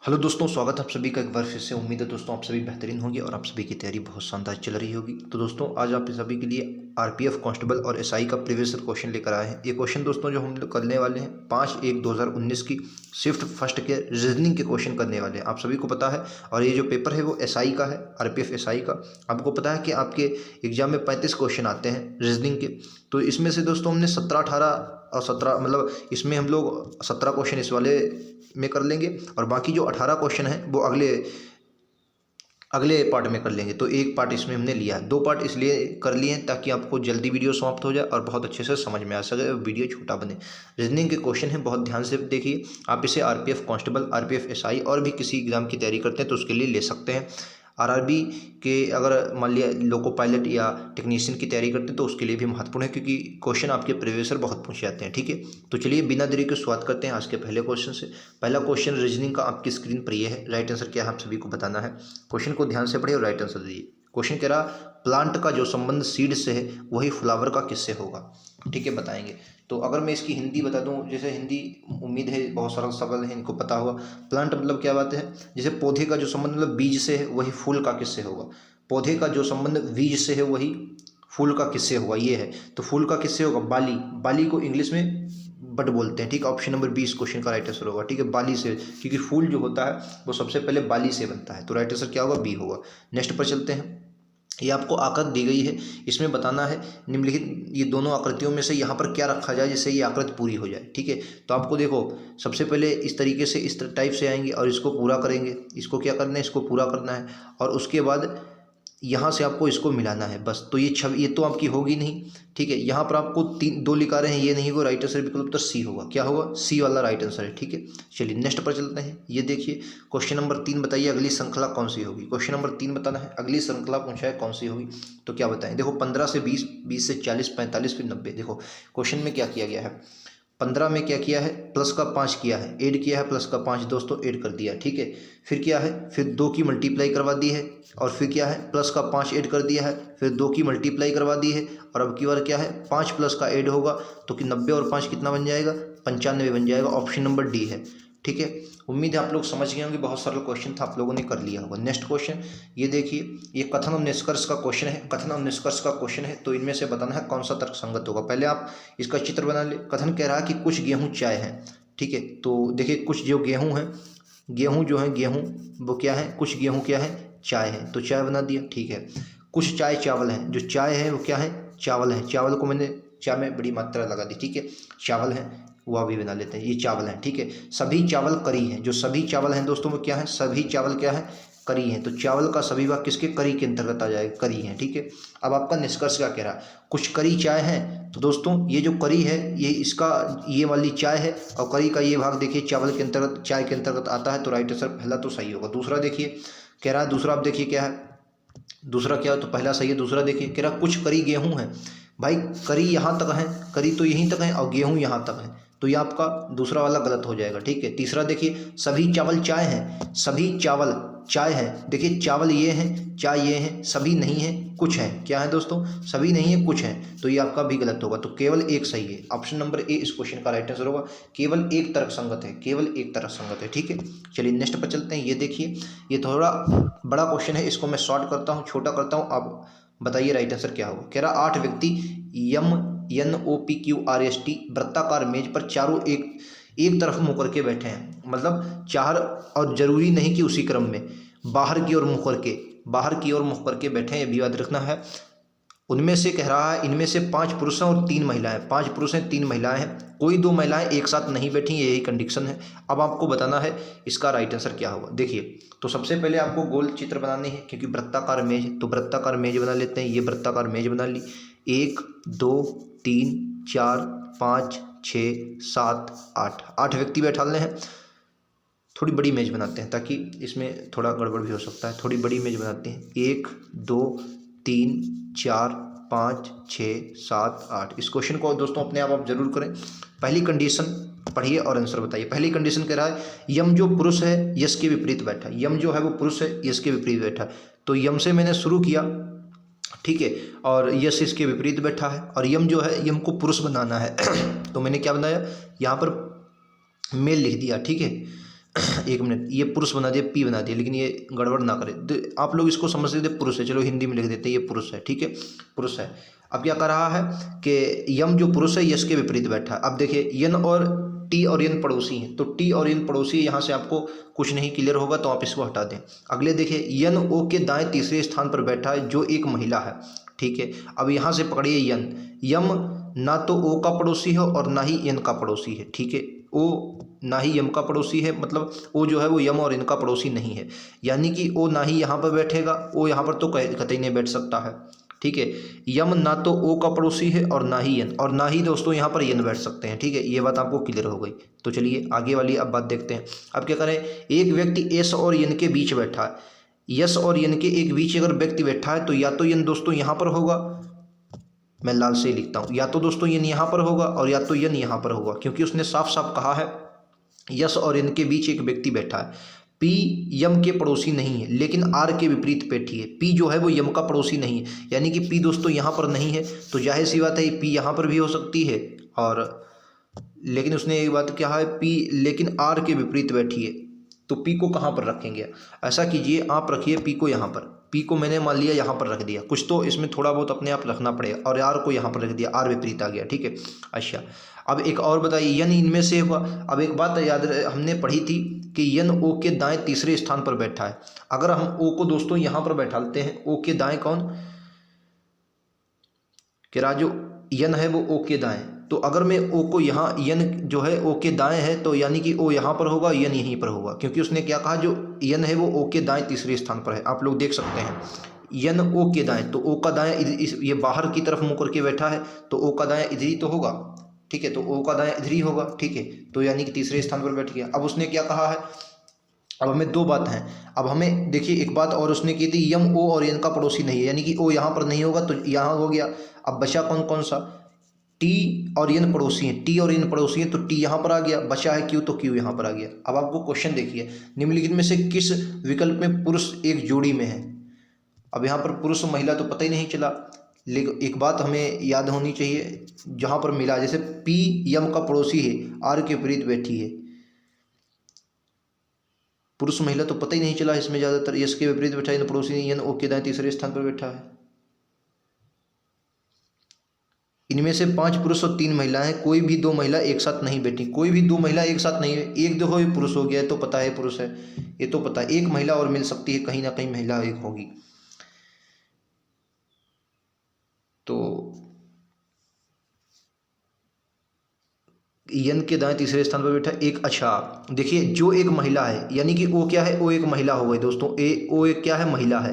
Hello दोस्तों, स्वागत है आप सभी का एक बार फिर से। उम्मीद है दोस्तों आप सभी बेहतरीन होंगे और आप सभी की तैयारी बहुत शानदार चल रही होगी। तो दोस्तों आज आप सभी के लिए आरपीएफ कांस्टेबल और एसआई का प्रीवियस ईयर क्वेश्चन लेकर आए हैं। ये क्वेश्चन दोस्तों जो हम लोग करने वाले हैं 5/1/2019 की शिफ्ट फर्स्ट के रीजनिंग के क्वेश्चन करने वाले हैं, आप सभी को पता है। और ये जो पेपर है वो एसआई का है, आरपीएफ एसआई का। आपको पता है कि आपके एग्जाम में 35 क्वेश्चन आते हैं रीजनिंग के। तो इसमें से दोस्तों हमने 17, 18 और 17 मतलब इसमें हम लोग 17 क्वेश्चन इस वाले में कर लेंगे और बाकी जो 18 क्वेश्चन हैं वो अगले अगले पार्ट में कर लेंगे। तो एक पार्ट इसमें हमने लिया, दो पार्ट इसलिए कर लिए हैं ताकि आपको जल्दी वीडियो समाप्त हो जाए और बहुत अच्छे से समझ में आ सके, वीडियो छोटा बने। रीजनिंग के क्वेश्चन हैं, बहुत ध्यान से देखिए। आप इसे आरपीएफ कांस्टेबल, आरपीएफ एसआई और भी किसी एग्जाम की तैयारी करते हैं तो उसके लिए ले सकते हैं। आरआरबी के अगर मान लिया लोको पायलट या टेक्नीशियन की तैयारी करते हैं तो उसके लिए भी महत्वपूर्ण है, क्योंकि क्वेश्चन आपके प्रीवियस ईयर बहुत पूछे जाते हैं। ठीक है, तो चलिए बिना देरी के शुरुआत करते हैं आज के पहले क्वेश्चन से। पहला क्वेश्चन रीजनिंग का आपकी स्क्रीन पर ये है। राइट आंसर क्या है आप सभी को बताना है। क्वेश्चन को ध्यान से पढ़िए और राइट आंसर दीजिए। क्वेश्चन कह रहा प्लांट का जो संबंध सीड से है वही फ्लावर का किससे होगा। ठीक है, बताएंगे। तो अगर मैं इसकी हिंदी बता दूं, जैसे हिंदी उम्मीद है बहुत सरल सवाल है, इनको पता होगा। प्लांट मतलब क्या बात है, जैसे पौधे का जो संबंध मतलब बीज से है वही फूल का किससे होगा। पौधे का जो संबंध बीज से है वही फूल का किससे होगा, ये है। तो फूल का किससे होगा, बाली। बाली को इंग्लिश में बड बोलते हैं। ठीक है, ऑप्शन नंबर 20 क्वेश्चन का राइट आंसर होगा। ठीक है, बाली से, क्योंकि फूल जो होता है वो सबसे पहले बाली से बनता है। तो राइट आंसर क्या होगा, बी होगा। नेक्स्ट पर चलते हैं। ये आपको आकृति दी गई है, इसमें बताना है निम्नलिखित ये दोनों आकृतियों में से यहाँ पर क्या रखा जाए जिससे ये आकृति पूरी हो जाए। ठीक है, तो आपको देखो सबसे पहले इस तरीके से इस टाइप से आएंगे और इसको पूरा करेंगे। इसको क्या करना है, इसको पूरा करना है और उसके बाद यहाँ से आपको इसको मिलाना है बस। तो ये छवि ये तो आपकी होगी नहीं। ठीक है, यहाँ पर आपको दो लिखा रहे हैं, ये नहीं होगा। राइट आंसर विकल्प उत्तर सी होगा। क्या होगा, सी वाला राइट आंसर है। ठीक है, चलिए नेक्स्ट पर चलते हैं। ये देखिए क्वेश्चन नंबर 3 बताइए अगली श्रृंखला कौन सी होगी। क्वेश्चन नंबर 3 बताना है, अगली श्रृंखला पूछा है कौन सी होगी। तो क्या बताएं, देखो 15 से 20, 20 से 40, 45 फिर 90। देखो क्वेश्चन में क्या किया गया है, 15 में क्या किया है, प्लस का 5 किया है, ऐड किया है, प्लस का 5 दोस्तों ऐड कर दिया। ठीक है, फिर क्या है, फिर 2 की मल्टीप्लाई करवा दी है और फिर क्या है, प्लस का 5 ऐड कर दिया है, फिर 2 की मल्टीप्लाई करवा दी है और अब की बार क्या है, 5 प्लस का ऐड होगा तो कि 90 और 5 कितना बन जाएगा, 95 बन जाएगा। ऑप्शन नंबर डी है। ठीक है, उम्मीद है आप लोग समझ गए होंगे, बहुत सरल क्वेश्चन था, आप लोगों ने कर लिया होगा। नेक्स्ट क्वेश्चन ये देखिए, ये कथन और निष्कर्ष का क्वेश्चन है। कथन और निष्कर्ष का क्वेश्चन है तो इनमें से बताना है कौन सा तर्क संगत होगा। पहले आप इसका चित्र बना ले। कथन कह रहा है कि कुछ गेहूं चाय है। ठीक है, तो देखिए कुछ जो गेहूं है, गेहूं जो है गेहूं वो क्या है, कुछ गेहूं क्या है, चाय है, तो चाय बना दिया। ठीक है, कुछ चाय चावल है, जो चाय है वो क्या है, चावल है। चावल को मैंने चाय में बड़ी मात्रा लगा दी। ठीक है, चावल है, वह भी बना लेते हैं, ये चावल है। ठीक है, सभी चावल करी है, जो सभी चावल हैं दोस्तों वो क्या है, सभी चावल क्या है, करी है। तो चावल का सभी भाग किसके, करी के अंतर्गत आ जाएगा, करी है। ठीक है, अब आपका निष्कर्ष क्या कह रहा है, कुछ करी चाय है। तो दोस्तों ये जो करी है ये इसका ये वाली चाय है और करी का ये भाग देखिए चावल के अंतर्गत, चाय के अंतर्गत आता है। तो राइट आंसर पहला तो सही होगा। दूसरा देखिए कह रहा है, दूसरा आप देखिए क्या है, दूसरा क्या है, तो पहला सही है। दूसरा देखिए कह रहा कुछ करी गेहूं है। भाई करी यहाँ तक है, करी तो यहीं तक है और गेहूं यहाँ तक है, तो ये आपका दूसरा वाला गलत हो जाएगा। ठीक है, तीसरा देखिए सभी चावल चाय हैं, सभी चावल चाय है। देखिए चावल ये हैं, चाय ये हैं, सभी नहीं है, कुछ है। क्या है दोस्तों, सभी नहीं है, कुछ है, तो ये आपका भी गलत होगा। तो केवल एक सही है। ऑप्शन नंबर ए इस क्वेश्चन का राइट आंसर होगा। केवल एक तर्क संगत है, केवल एक तर्क संगत है। ठीक है, चलिए नेक्स्ट पर चलते हैं। ये देखिए ये थोड़ा बड़ा क्वेश्चन है, इसको मैं शॉर्ट करता हूँ, छोटा करता हूँ। आप बताइए राइट आंसर क्या होगा। कह रहा 8 व्यक्ति MNOPQRST वृत्ताकार मेज पर चारों एक तरफ मुंह करके बैठे हैं। मतलब चार, और जरूरी नहीं कि उसी क्रम में, बाहर की ओर मुंह करके, बाहर की ओर मुंह करके बैठे हैं, ये भी याद रखना है। उनमें से कह रहा है इनमें से 5 पुरुष हैं और 3 महिलाएं, 5 पुरुष हैं 3 महिलाएं हैं, कोई 2 महिलाएं एक साथ नहीं बैठी, यही कंडीशन है। अब आपको बताना है इसका राइट आंसर क्या होगा। देखिए तो सबसे पहले आपको गोल चित्र बनानी है, क्योंकि वृत्ताकार मेज है, तो वृत्ताकार मेज बना लेते हैं। ये वृत्ताकार मेज बना ली, 1 2 3 4 5 6 7 8, 8 व्यक्ति बैठाने हैं। थोड़ी बड़ी मेज बनाते हैं ताकि इसमें थोड़ा गड़बड़ भी हो सकता है, थोड़ी बड़ी मेज बनाते हैं। 1 2 3 4 5 6 7 8। इस क्वेश्चन को दोस्तों अपने आप जरूर करें। पहली कंडीशन पढ़िए और आंसर बताइए। पहली कंडीशन कह रहा है यम जो पुरुष है यश के विपरीत बैठा। यम जो है वो पुरुष है, यश के विपरीत बैठा। तो यम से मैंने शुरू किया, ठीक है, और यश इसके विपरीत बैठा है और यम जो है, यम को पुरुष बनाना है तो मैंने क्या बनाया, यहाँ पर मेल लिख दिया। ठीक है एक मिनट, ये पुरुष बना दिया, पी बना दिया, लेकिन ये गड़बड़ ना करें। तो आप लोग इसको समझ सकते पुरुष है, चलो हिंदी में लिख देते हैं ये पुरुष है, ठीक है, पुरुष है। अब क्या कर रहा है कि यम जो पुरुष है यश के विपरीत बैठा है। अब देखिए यन और टी और यन पड़ोसी हैं, तो टी और यन पड़ोसी, यहाँ से आपको कुछ नहीं क्लियर होगा तो आप इसको हटा दें। अगले देखिए यन ओ के दाएं तीसरे स्थान पर बैठा है जो एक महिला है, ठीक है। अब यहाँ से पकड़िए यन, यम ना तो ओ का पड़ोसी है और ना ही यन का पड़ोसी है, ठीक है। ओ ना ही यम का पड़ोसी है, मतलब ओ जो है वो यम और इनका पड़ोसी नहीं है, यानी कि ओ ना ही यहाँ पर बैठेगा, ओ यहाँ पर तो कतई नहीं बैठ सकता है, ठीक है। यम ना तो ओ का पड़ोसी है और ना ही यन, और ना ही दोस्तों यहाँ पर यन बैठ सकते हैं, ठीक है। ये बात आपको क्लियर हो गई। तो चलिए आगे वाली अब बात देखते हैं। अब क्या करें, एक व्यक्ति यस और यन के बीच बैठा है, यस और यन के एक बीच अगर व्यक्ति बैठा है तो या तो यन दोस्तों यहाँ पर होगा, मैं लाल से लिखता हूँ, या तो दोस्तों यन यहाँ पर होगा और या तो यन यहाँ पर होगा, क्योंकि उसने साफ साफ कहा है यस और यन के बीच एक व्यक्ति बैठा है। पी यम के पड़ोसी नहीं है लेकिन आर के विपरीत बैठी है। पी जो है वो यम का पड़ोसी नहीं है, यानी कि पी दोस्तों यहाँ पर नहीं है, तो जाहिर सी बात है पी यहाँ पर भी हो सकती है, और लेकिन उसने एक बात क्या है, पी लेकिन आर के विपरीत बैठी है, तो पी को कहाँ पर रखेंगे। ऐसा कीजिए, आप रखिए पी को यहाँ पर, पी को मैंने मान लिया यहाँ पर रख दिया, कुछ तो इसमें थोड़ा बहुत अपने आप रखना पड़ेगा, और आर को यहाँ पर रख दिया, आर विपरीत आ गया, ठीक है। अच्छा अब एक और बताइए, यन इनमें से हुआ। अब एक बात याद हमने पढ़ी थी कि यन ओ के दाएं तीसरे स्थान पर बैठा है। अगर हम ओ को दोस्तों यहाँ पर बैठाते हैं, ओ के दाएं कौन, कि राजू यन है वो ओ के दाएं, तो अगर मैं ओ को यहाँ, यन जो है ओ के दाएं है, तो यानी कि ओ यहाँ पर होगा, यन यहीं पर होगा, क्योंकि उसने क्या कहा, जो यन है वो ओ के दाएं तीसरे स्थान पर है। आप लोग देख सकते हैं यन ओ के दाएं, तो ओ का दाएं ये बाहर की तरफ मुँह करके बैठा है, तो ओ का दाएं इधर ही तो होगा, ठीक है, तो ओ का दाएं इधर ही होगा, ठीक है, तो यानी कि तीसरे स्थान पर बैठ गया। अब उसने क्या कहा है, अब हमें दो बात हैं। अब हमें देखिए एक बात और उसने की थी, यम ओ और यन का पड़ोसी नहीं है, यानी कि ओ यहाँ पर नहीं होगा, तो यहाँ हो गया। अब बचा कौन कौन सा, टी और यन पड़ोसी हैं, टी और यन पड़ोसी हैं, तो टी यहाँ पर आ गया, बचा है क्यू, तो क्यू यहाँ पर आ गया। अब आपको क्वेश्चन देखिए, निम्नलिखित में से किस विकल्प में पुरुष एक जोड़ी में है। अब यहाँ पर पुरुष महिला तो पता ही नहीं चला, लेकिन एक बात हमें याद होनी चाहिए, जहाँ पर मिला, जैसे पी यम का पड़ोसी है, आर के विपरीत बैठी है, पुरुष महिला तो पता ही नहीं चला इसमें, ज़्यादातर यस के विपरीत बैठा है, पड़ोसी यन ओ के दाएं तीसरे स्थान पर बैठा है। इनमें से 5 पुरुष और 3 महिलाएं हैं, कोई भी 2 महिला एक साथ नहीं बैठी, कोई भी 2 महिला एक साथ नहीं है। एक देखो ये पुरुष हो गया, तो पता है पुरुष है, ये तो पता है। एक महिला और मिल सकती है, कहीं ना कहीं महिला एक होगी, तो यन के दाएं तीसरे स्थान पर बैठा एक। अच्छा देखिए, जो एक महिला है, यानी कि ओ क्या है, ओ एक महिला हो गई दोस्तों, ओ एक क्या है, महिला है,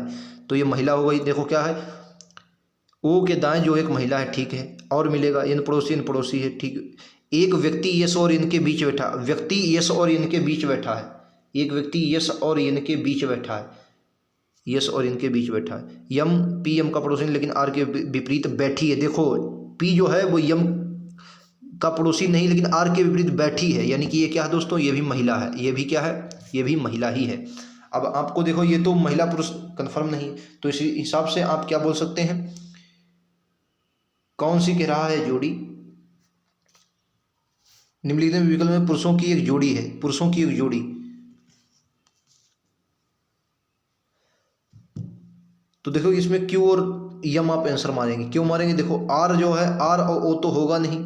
तो ये महिला हो गई। देखो क्या है, ओ के दाएं जो एक महिला है, ठीक है, और मिलेगा इन पड़ोसी है, ठीक। एक व्यक्ति यस और इनके बीच बैठा, व्यक्ति यस और इनके बीच बैठा है, एक व्यक्ति यस और इनके बीच बैठा है, यस और इनके बीच बैठा है। यम पी यम का पड़ोसी लेकिन आर के विपरीत बैठी है। देखो पी जो है वो यम का पड़ोसी नहीं लेकिन आर के विपरीत बैठी है, यानी कि ये क्या है दोस्तों, ये भी महिला है, ये भी क्या है, ये भी महिला ही है। अब आपको देखो, ये तो महिला पुरुष कंफर्म नहीं, तो इस हिसाब से आप क्या बोल सकते हैं, कौन सी कह रहा है जोड़ी, निम्नलिखित विकल्प में पुरुषों की एक जोड़ी है, पुरुषों की एक जोड़ी, तो देखो इसमें क्यू और यम आप आंसर मारेंगे, क्यों मारेंगे, देखो आर जो है, आर और ओ तो होगा नहीं,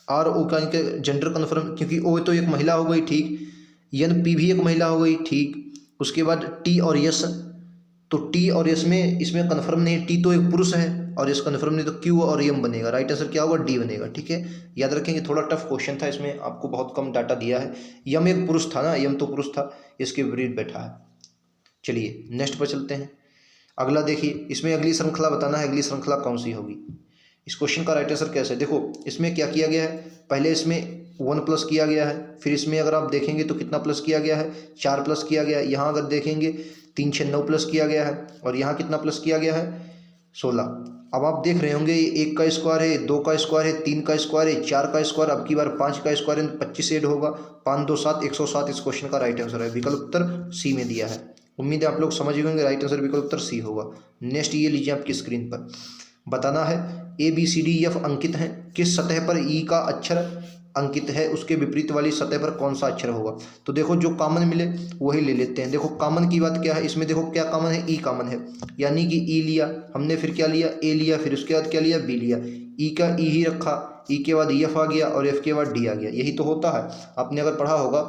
आर ओ का जेंडर कन्फर्म, क्योंकि ओ तो एक महिला हो गई, ठीक, यन पी भी एक महिला हो गई, ठीक। उसके बाद टी और यस, तो टी और यस में इसमें कन्फर्म नहीं, टी तो एक पुरुष है और यस कन्फर्म नहीं, तो क्यू और यम बनेगा, राइट आंसर क्या होगा, डी बनेगा, ठीक है। याद रखेंगे, थोड़ा टफ क्वेश्चन था, इसमें आपको बहुत कम डाटा दिया है। यम एक पुरुष था ना, यम तो पुरुष था, इसके विपरीत बैठा है। चलिए नेक्स्ट पर चलते हैं। अगला देखिए, इसमें अगली श्रृंखला बताना है, अगली श्रृंखला कौन सी होगी। इस क्वेश्चन का राइट आंसर कैसे, देखो इसमें क्या किया गया है, पहले इसमें 1 प्लस किया गया है, फिर इसमें अगर आप देखेंगे तो कितना प्लस किया गया है, 4 प्लस किया गया है। यहाँ अगर देखेंगे 3 6 9 प्लस किया गया है, और यहाँ कितना प्लस किया गया है, 16। अब आप देख रहे होंगे 1 का स्क्वायर है, 2 का स्क्वायर है, 3 का स्क्वायर है, 4 का स्क्वायर, अब की बार 5 का स्क्वायर है, 25 ऐड होगा, 5 2 7 107 इस क्वेश्चन का राइट आंसर है। विकल्प उत्तर सी में दिया है। उम्मीद है आप लोग समझ गए होंगे, राइट आंसर विकल्प उत्तर सी होगा। नेक्स्ट ये लीजिए आपकी स्क्रीन पर, बताना है A B C D F अंकित हैं, किस सतह पर ई का अक्षर अंकित है उसके विपरीत वाली सतह पर कौन सा अक्षर होगा। तो देखो जो कॉमन मिले वही ले लेते हैं। देखो कॉमन की बात क्या है, इसमें देखो क्या कॉमन है, ई कॉमन है, यानी कि ई लिया हमने, फिर क्या लिया, ए लिया, फिर उसके बाद क्या लिया, बी लिया। ई का ई ही रखा, ई के बाद एफ आ गया और एफ के बाद डी आ गया। यही तो होता है, आपने अगर पढ़ा होगा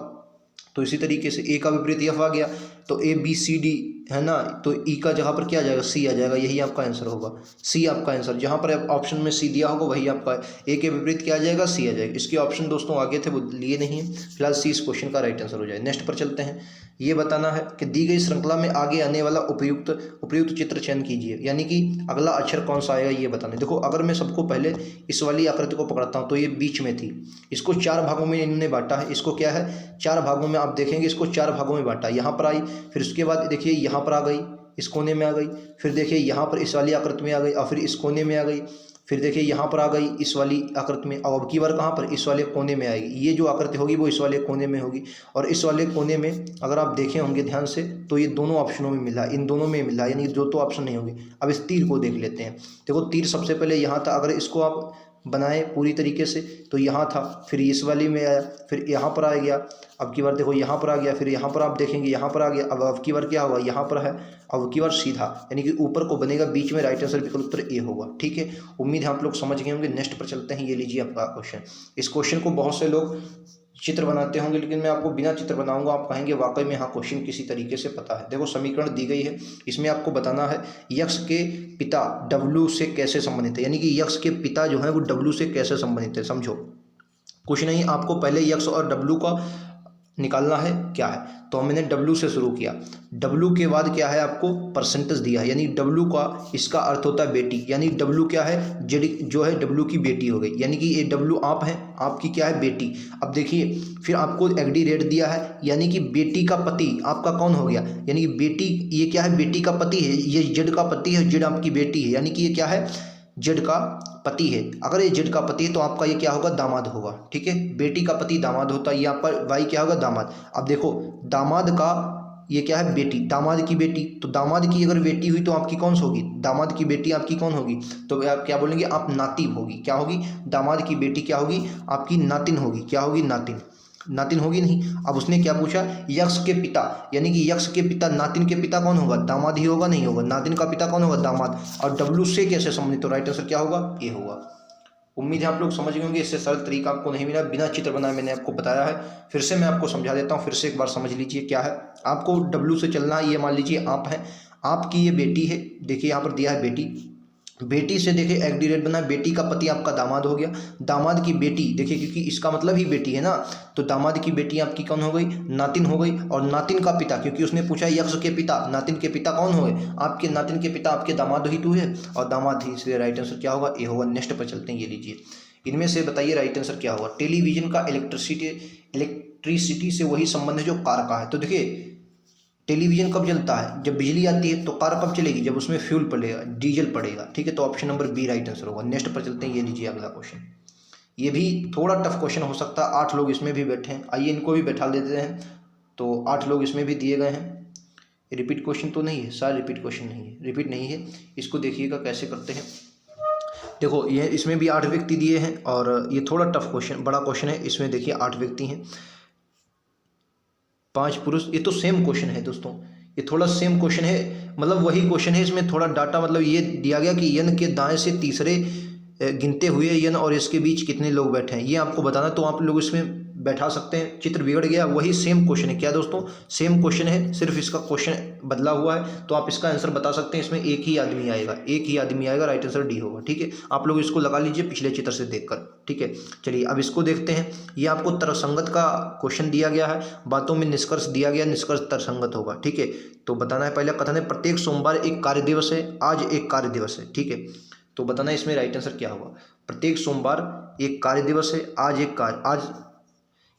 तो इसी तरीके से ए का विपरीत एफ आ गया तो ए बी सी डी है ना, तो ई का जगह पर क्या आ जाएगा, सी आ जाएगा। यही आपका आंसर होगा, सी आपका आंसर। जहाँ पर ऑप्शन में सी दिया होगा वही आपका है। ए के विपरीत क्या आ जाएगा, सी आ जाएगा। इसके ऑप्शन दोस्तों आगे थे वो लिए नहीं है, फिलहाल सी इस क्वेश्चन का राइट आंसर हो जाए। नेक्स्ट पर चलते हैं। ये बताना है कि दी गई श्रृंखला में आगे आने वाला उपयुक्त चित्र चयन कीजिए, यानी कि अगला अक्षर कौन सा आएगा ये बताना है। देखो अगर मैं सबको पहले इस वाली आकृति को पकड़ता हूँ तो ये बीच में थी, इसको 4 भागों में इन्होंने बांटा है। इसको क्या है, 4 भागों में, आप देखेंगे इसको 4 भागों में बांटा। यहाँ पर आई, फिर उसके बाद देखिए यहाँ पर आ गई, इस कोने में आ गई, फिर देखिए यहाँ पर इस वाली आकृति में आ गई और फिर इस कोने में आ गई, फिर देखिए यहाँ पर आ गई इस वाली आकृति में। अब की बार कहाँ पर, इस वाले कोने में आएगी। ये जो आकृति होगी वो इस वाले कोने में होगी और इस वाले कोने में अगर आप देखे होंगे ध्यान से तो ये दोनों ऑप्शनों में मिला, इन दोनों में मिला, यानी जो तो ऑप्शन नहीं होंगे। अब इस तीर को देख लेते हैं। देखो तीर सबसे पहले यहाँ था, अगर इसको आप बनाए पूरी तरीके से तो यहाँ था, फिर इस वाली में आया, फिर यहाँ पर आ गया। अब की बार देखो यहाँ पर आ गया, फिर यहाँ पर आप देखेंगे यहाँ पर आ गया। अब की बार क्या होगा, यहाँ पर है, अब की बार सीधा, यानी कि ऊपर को बनेगा, बीच में राइट आंसर विकल्प उत्तर ए होगा। ठीक है, उम्मीद है आप लोग समझ गए होंगे। नेक्स्ट पर चलते हैं। ये लीजिए आपका क्वेश्चन। इस क्वेश्चन को बहुत से लोग चित्र बनाते होंगे, लेकिन मैं आपको बिना चित्र बनाऊंगा, आप कहेंगे वाकई में हाँ क्वेश्चन किसी तरीके से पता है। देखो समीकरण दी गई है, इसमें आपको बताना है यक्ष के पिता डब्लू से कैसे संबंधित है, यानी कि यक्ष के पिता जो है वो डब्लू से कैसे संबंधित है। समझो कुछ नहीं, आपको पहले यक्ष और डब्लू का निकालना है क्या है, तो मैंने डब्लू से शुरू किया। डब्लू के बाद क्या है, आपको परसेंटेज दिया है, यानी डब्लू का इसका अर्थ होता है बेटी, यानी डब्लू क्या है, जो है डब्लू की बेटी हो गई, यानी कि ये डब्लू आप हैं, आपकी क्या है, बेटी। अब देखिए फिर आपको एग्डी रेट दिया है, यानी कि बेटी का पति आपका कौन हो गया, यानी कि बेटी, ये क्या है, बेटी का पति है, ये जेड का पति है, जेड आपकी बेटी है, यानी कि ये क्या है, जेड का पति है। अगर ये जेड का पति है तो आपका ये क्या होगा, दामाद होगा। ठीक है, बेटी का पति दामाद होता है, यहाँ पर वाई क्या होगा, दामाद। अब देखो दामाद का ये क्या है, बेटी, दामाद की बेटी, तो दामाद की अगर बेटी हुई तो आपकी कौन सी होगी, दामाद की बेटी आपकी कौन होगी, तो आप क्या बोलेंगे, आप नाती होगी। क्या होगी, दामाद की बेटी क्या होगी, आपकी नातिन होगी। क्या होगी, नातिन, नातिन होगी नहीं। अब उसने क्या पूछा, यक्ष के पिता, यानी कि यक्ष के पिता, नातिन के पिता कौन होगा, दामाद ही होगा, नहीं होगा, नातिन का पिता कौन होगा, दामाद। और डब्लू से कैसे संबंधित, तो राइट आंसर क्या होगा, ये होगा। उम्मीद है आप लोग समझ गए होंगे, इससे सरल तरीका आपको नहीं मिला, बिना चित्र बनाए मैंने आपको बताया है। फिर से मैं आपको समझा देता हूँ, फिर से एक बार समझ लीजिए क्या है। आपको डब्लू से चलना है, ये मान लीजिए आप हैं, आपकी ये बेटी है, देखिए यहाँ पर दिया है बेटी, बेटी से देखिए एग्डी रेट बना, बेटी का पति आपका दामाद हो गया, दामाद की बेटी देखिए, क्योंकि इसका मतलब ही बेटी है ना, तो दामाद की बेटी आपकी कौन हो गई, नातिन हो गई। और नातिन का पिता, क्योंकि उसने पूछा यक्ष के पिता, नातिन के पिता कौन हो गए, आपके नातिन के पिता आपके दामाद ही तो है, और दामाद ही, इसलिए राइट आंसर क्या होगा, ए होगा। नेक्स्ट पर चलते हैं। ये लीजिए, इनमें से बताइए राइट आंसर क्या होगा। टेलीविजन का इलेक्ट्रिसिटी से वही संबंध है जो कार का है। तो देखिए टेलीविजन कब जलता है, जब बिजली आती है, तो कार कब चलेगी, जब उसमें फ्यूल पड़ेगा, डीजल पड़ेगा। ठीक है, तो option number B right answer होगा। नेक्स्ट पर चलते हैं। ये लीजिए अगला क्वेश्चन, ये भी थोड़ा टफ क्वेश्चन हो सकता है, 8 लोग इसमें भी बैठे हैं, आइए इनको भी बैठा देते हैं। तो 8 लोग इसमें भी दिए गए हैं। रिपीट क्वेश्चन तो नहीं है, सारे रिपीट क्वेश्चन नहीं है, रिपीट नहीं है। इसको देखिएगा कैसे करते हैं। देखो ये इसमें भी 8 व्यक्ति दिए हैं और ये थोड़ा टफ क्वेश्चन, बड़ा क्वेश्चन है। इसमें देखिए 8 व्यक्ति हैं, 5 पुरुष। ये तो सेम क्वेश्चन है दोस्तों, ये थोड़ा सेम क्वेश्चन है, मतलब वही क्वेश्चन है, इसमें थोड़ा डाटा, मतलब ये दिया गया कि यन के दाएं से तीसरे गिनते हुए यन और इसके बीच कितने लोग बैठे हैं, ये आपको बताना। तो आप लोग इसमें बैठा सकते हैं। चित्र बिगड़ गया, वही सेम क्वेश्चन है। क्या दोस्तों, सेम क्वेश्चन है, सिर्फ इसका क्वेश्चन बदला हुआ है। तो आप इसका आंसर बता सकते हैं, इसमें एक ही आदमी आएगा, एक ही आदमी आएगा, राइट आंसर डी होगा। ठीक है, आप लोग इसको लगा लीजिए पिछले चित्र से देखकर। ठीक है, चलिए अब इसको देखते हैं। ये आपको तर्कसंगत का क्वेश्चन दिया गया है, बातों में निष्कर्ष दिया गया, निष्कर्ष तर्कसंगत होगा। ठीक है, तो बताना है पहले कथन है, प्रत्येक सोमवार एक कार्य दिवस है, आज एक कार्य दिवस है। ठीक है, तो बताना है इसमें राइट आंसर क्या होगा। प्रत्येक सोमवार एक कार्य दिवस है, आज एक कार्य, आज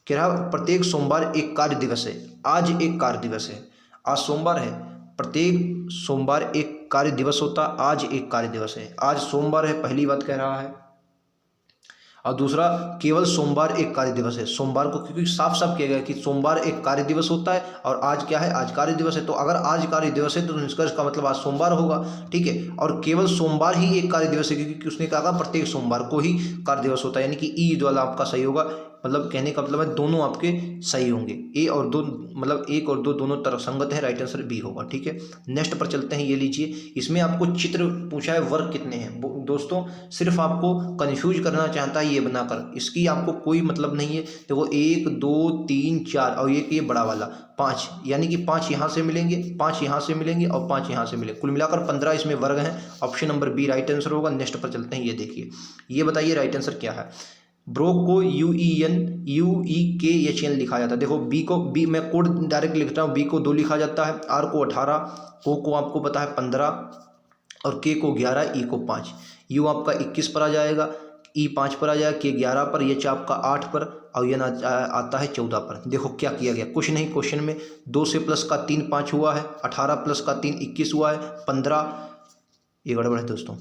कह रहा प्रत्येक सोमवार एक कार्य दिवस है, आज एक कार्य दिवस है। आज सोमवार है, प्रत्येक सोमवार एक कार्य दिवस होता, आज एक कार्य दिवस है। आज सोमवार है, पहली बात कह रहा है। और दूसरा, केवल सोमवार एक कार्य दिवस है। सोमवार को क्योंकि साफ साफ किया गया कि सोमवार एक कार्य दिवस होता है और आज क्या है, आज कार्य दिवस है। तो अगर आज कार्य दिवस है तो निष्कर्ष का मतलब आज सोमवार होगा। ठीक है, और केवल सोमवार ही एक कार्य दिवस है, क्योंकि उसने कहा प्रत्येक सोमवार को ही कार्य दिवस होता है, यानी कि ई वाला आपका सही होगा। मतलब कहने का मतलब है दोनों आपके सही होंगे, ए और दो मतलब एक और दो दोनों तर्कसंगत है, राइट आंसर बी होगा। ठीक है, नेक्स्ट पर चलते हैं। ये लीजिए, इसमें आपको चित्र पूछा है, वर्ग कितने हैं दोस्तों, सिर्फ आपको कंफ्यूज करना चाहता है ये बनाकर, इसकी आपको कोई मतलब नहीं है। देखो 1 2 3 4 और एक ये बड़ा वाला 5, यानी कि 5 यहाँ से मिलेंगे, 5 यहाँ से मिलेंगे और 5 यहाँ से मिलेंगे, कुल मिलाकर 15 इसमें वर्ग हैं। Option number B right answer होगा। नेक्स्ट पर चलते हैं। ये देखिए, ये बताइए राइट आंसर क्या है। ब्रो को UEN लिखा जाता है। देखो बी को, बी मैं कोड डायरेक्ट लिखता हूँ, बी को 2 लिखा जाता है, आर को 18, को आपको पता है 15 और के को 11, ई को 5। यू आपका 21 पर आ जाएगा, ई 5 पर आ जाएगा, के 11 पर, एच आपका 8 पर और ये आता है 14 पर। देखो क्या किया गया, कुछ नहीं, क्वेश्चन में 2 से प्लस का 3 5 हुआ है, 18 प्लस का 3 21 हुआ है, 15 ये गड़बड़ है दोस्तों,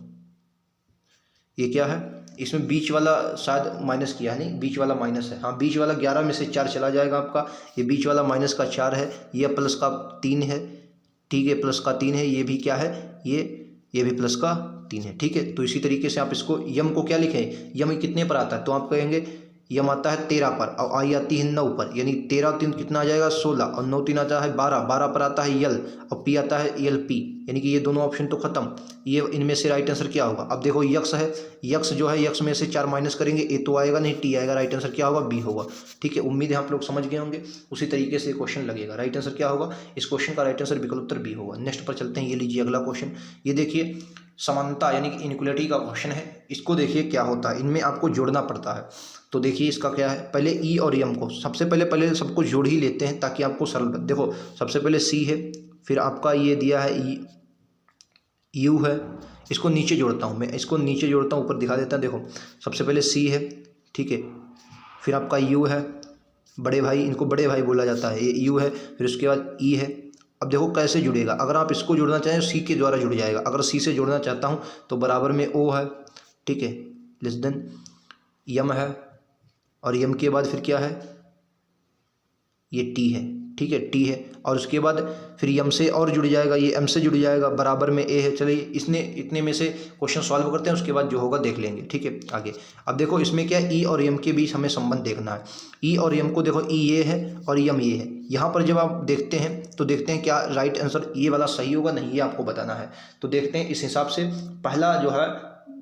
ये क्या है, इसमें बीच वाला शायद माइनस किया है, नहीं बीच वाला माइनस है, हाँ बीच वाला 11 में से 4 चला जाएगा आपका, ये बीच वाला माइनस का 4 है, ये प्लस का 3 है, ठीक है प्लस का 3 है, ये भी क्या है, ये भी प्लस का 3 है। ठीक है, तो इसी तरीके से आप इसको यम को क्या लिखें, यम कितने पर आता है, तो आप कहेंगे यम आता है 13 पर और आई आती है 9 पर, यानी 13 और 3 कितना आ जाएगा 16 और 9 3 आता है 12, 12 पर आता है यल और पी आता है यल पी, यानी कि ये दोनों ऑप्शन तो खत्म। ये इनमें से राइट आंसर क्या होगा, अब देखो यक्स है, यक्स जो है यक्स में से 4 माइनस करेंगे, ए तो आएगा नहीं, टी आएगा, राइट आंसर क्या होगा, बी होगा। ठीक है, उम्मीद है आप लोग समझ गए होंगे, उसी तरीके से क्वेश्चन लगेगा, राइट आंसर क्या होगा, इस क्वेश्चन का राइट आंसर विकल्प उत्तर बी होगा। नेक्स्ट पर चलते हैं। ये लीजिए अगला क्वेश्चन, ये देखिए समानता यानी कि इनइक्वालिटी का क्वेश्चन है, इसको देखिए क्या होता है, इनमें आपको जोड़ना पड़ता है। तो देखिए इसका क्या है, पहले ई और एम को सबसे पहले सब कुछ जोड़ ही लेते हैं ताकि आपको सरल। देखो सबसे पहले सी है, फिर आपका ये दिया है यू है, इसको नीचे जोड़ता हूँ मैं, इसको नीचे जोड़ता हूँ, ऊपर दिखा देता हूँ। देखो सबसे पहले सी है, ठीक है, फिर आपका यू है, बड़े भाई, इनको बड़े भाई बोला जाता है, ये यू है, फिर उसके बाद ई है। अब देखो कैसे जुड़ेगा, अगर आप इसको जोड़ना चाहें सी के द्वारा जुड़ जाएगा, अगर सी से जोड़ना चाहता हूँ तो बराबर में ओ है, ठीक है, लेस देन यम है, और यम के बाद फिर क्या है, ये टी है, ठीक है, टी है, और उसके बाद फिर यम से और जुड़ जाएगा, ये एम से जुड़ जाएगा, बराबर में ए है। चलिए इसने इतने में से क्वेश्चन सॉल्व करते हैं, उसके बाद जो होगा देख लेंगे। ठीक है, आगे अब देखो इसमें क्या है, ई और एम के बीच हमें संबंध देखना है। ई और एम को देखो, ई ये है और यम ये है, यहाँ पर जब आप देखते हैं तो देखते हैं क्या राइट आंसर ये वाला सही होगा, नहीं ये आपको बताना है। तो देखते हैं, इस हिसाब से पहला जो है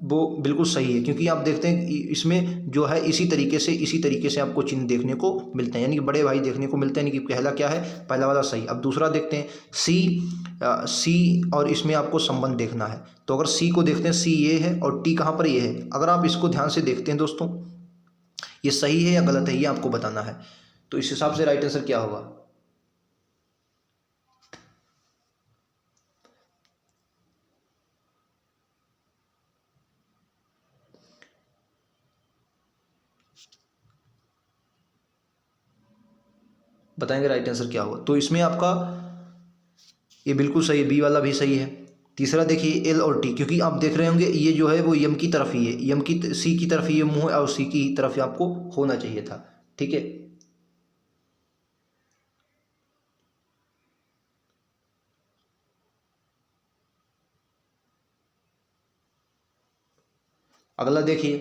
वो बिल्कुल सही है, क्योंकि आप देखते हैं इसमें जो है इसी तरीके से आपको चिन्ह देखने को मिलते हैं, यानी कि बड़े भाई देखने को मिलते हैं, यानी कि पहला क्या है, पहला वाला सही। अब दूसरा देखते हैं, सी और इसमें आपको संबंध देखना है। तो अगर सी को देखते हैं, सी ये है और टी कहाँ पर ये है, अगर आप इसको ध्यान से देखते हैं दोस्तों, ये सही है या गलत है ये आपको बताना है। तो इस हिसाब से राइट आंसर क्या होगा, बताएंगे राइट आंसर क्या होगा। तो इसमें आपका ये बिल्कुल सही है, बी वाला भी सही है। तीसरा देखिए एल और टी, क्योंकि आप देख रहे होंगे ये जो है वो यम की तरफ ही है, यम की सी की तरफ ये मुंह है और सी की तरफ आपको होना चाहिए था। ठीक है, अगला देखिए,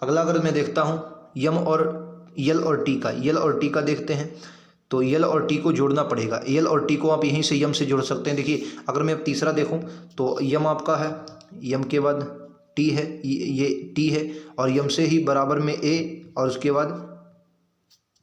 अगला अगर मैं देखता हूँ यम और यल और टी का, यल और टी का देखते हैं, तो यल और टी को जोड़ना पड़ेगा। यल और टी को आप यहीं से यम से जोड़ सकते हैं। देखिए अगर मैं अब तीसरा देखूं तो यम आपका है, यम के बाद टी है, ये टी है और यम से ही बराबर में ए और उसके बाद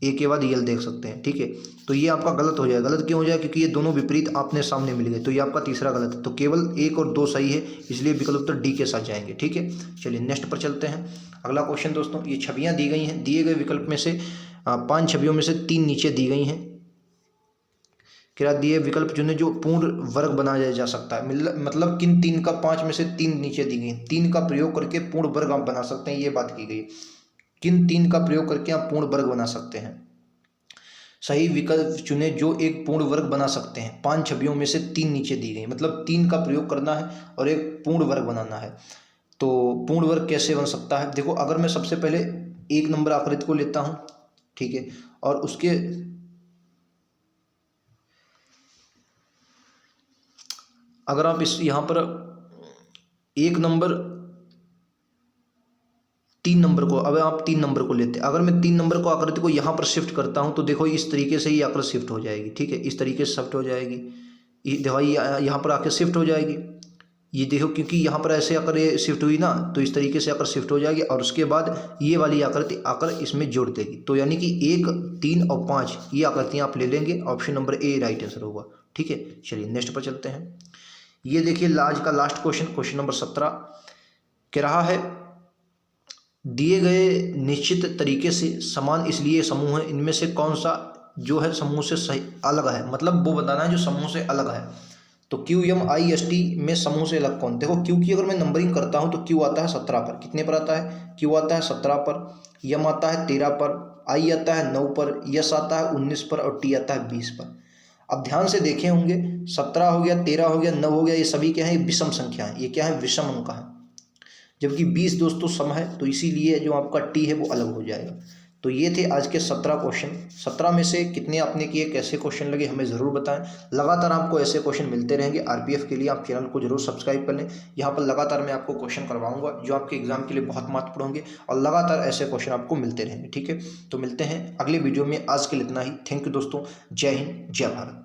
ए के बाद यल देख सकते हैं। ठीक है, तो ये आपका गलत हो जाएगा। गलत क्यों हो जाएगा, क्योंकि ये दोनों विपरीत आपने सामने मिल गए, तो ये आपका तीसरा गलत है। तो केवल 1 और 2 सही है, इसलिए विकल्प उत्तर डी के साथ जाएंगे। ठीक है, चलिए नेक्स्ट पर चलते हैं। अगला क्वेश्चन दोस्तों, ये छवियां दी गई हैं, दिए गए विकल्प में से 5 छवियों में से 3 नीचे दी गई हैं। क्या दिए विकल्प चुने जो पूर्ण वर्ग बनाया जा सकता है, मतलब किन 3 का, 5 में से 3 नीचे दी गई, 3 का प्रयोग करके पूर्ण वर्ग आप बना सकते हैं, ये बात की गई। किन 3 का प्रयोग करके आप पूर्ण वर्ग बना सकते हैं, सही विकल्प चुने जो एक पूर्ण वर्ग बना सकते हैं। 5 छवियों में से 3 नीचे दी गई, मतलब 3 का प्रयोग करना है और एक पूर्ण वर्ग बनाना है। तो पूर्ण वर्ग कैसे बन सकता है, देखो अगर मैं सबसे पहले 1 नंबर आकृति को लेता हूँ, ठीक है, और उसके अगर आप इस यहाँ पर 1 नंबर 3 नंबर को, अब आप 3 नंबर को लेते हैं, अगर मैं 3 नंबर को आकृति को यहाँ पर शिफ्ट करता हूँ तो देखो इस तरीके से ही आकृति शिफ्ट हो जाएगी, ठीक है, इस तरीके से शिफ्ट हो जाएगी, ये देखो यहाँ पर आके शिफ्ट हो जाएगी, ये देखो क्योंकि यहाँ पर ऐसे आकर ये शिफ्ट हुई ना, तो इस तरीके से आकर शिफ्ट हो जाएगी और उसके बाद ये वाली आकृति आकर इसमें जुड़ देगी। तो यानी कि 1, 3 और 5 ये आकृतियाँ आप ले लेंगे, option number A right answer होगा, ठीक है। चलिए नेक्स्ट पर चलते हैं। ये देखिए आज का लास्ट क्वेश्चन नंबर 17 कह रहा है, दिए गए निश्चित तरीके से समान इसलिए समूह है, इनमें से कौन सा जो है समूह से सही अलग है, मतलब वो बताना है जो समूह से अलग है। तो Q M I S T में समूह से अलग कौन, देखो क्यू की अगर मैं नंबरिंग करता हूँ तो क्यू आता है 17 पर, कितने पर आता है, क्यू आता है 17 पर, यम आता है 13 पर, आई आता है 9 पर, यस आता है 19 पर और टी आता है 20 पर। अब ध्यान से देखे होंगे 17 हो गया, 13 हो गया, 9 हो गया, ये सभी क्या है, विषम संख्या है, ये क्या है, विषम अंक है, जबकि 20 दोस्तों सम है, तो इसीलिए जो आपका टी है वो अलग हो जाएगा। तो ये थे आज के 17 क्वेश्चन। 17 में से कितने आपने किए, कैसे क्वेश्चन लगे हमें ज़रूर बताएं। लगातार आपको ऐसे क्वेश्चन मिलते रहेंगे। आरपीएफ के लिए आप चैनल को जरूर सब्सक्राइब कर लें, यहाँ पर लगातार मैं आपको क्वेश्चन करवाऊंगा जो आपके एग्जाम के लिए बहुत महत्वपूर्ण होंगे और लगातार ऐसे क्वेश्चन आपको मिलते रहेंगे, ठीक है। तो मिलते हैं अगले वीडियो में, आज के लिए इतना ही। थैंक यू दोस्तों, जय हिंद, जय भारत।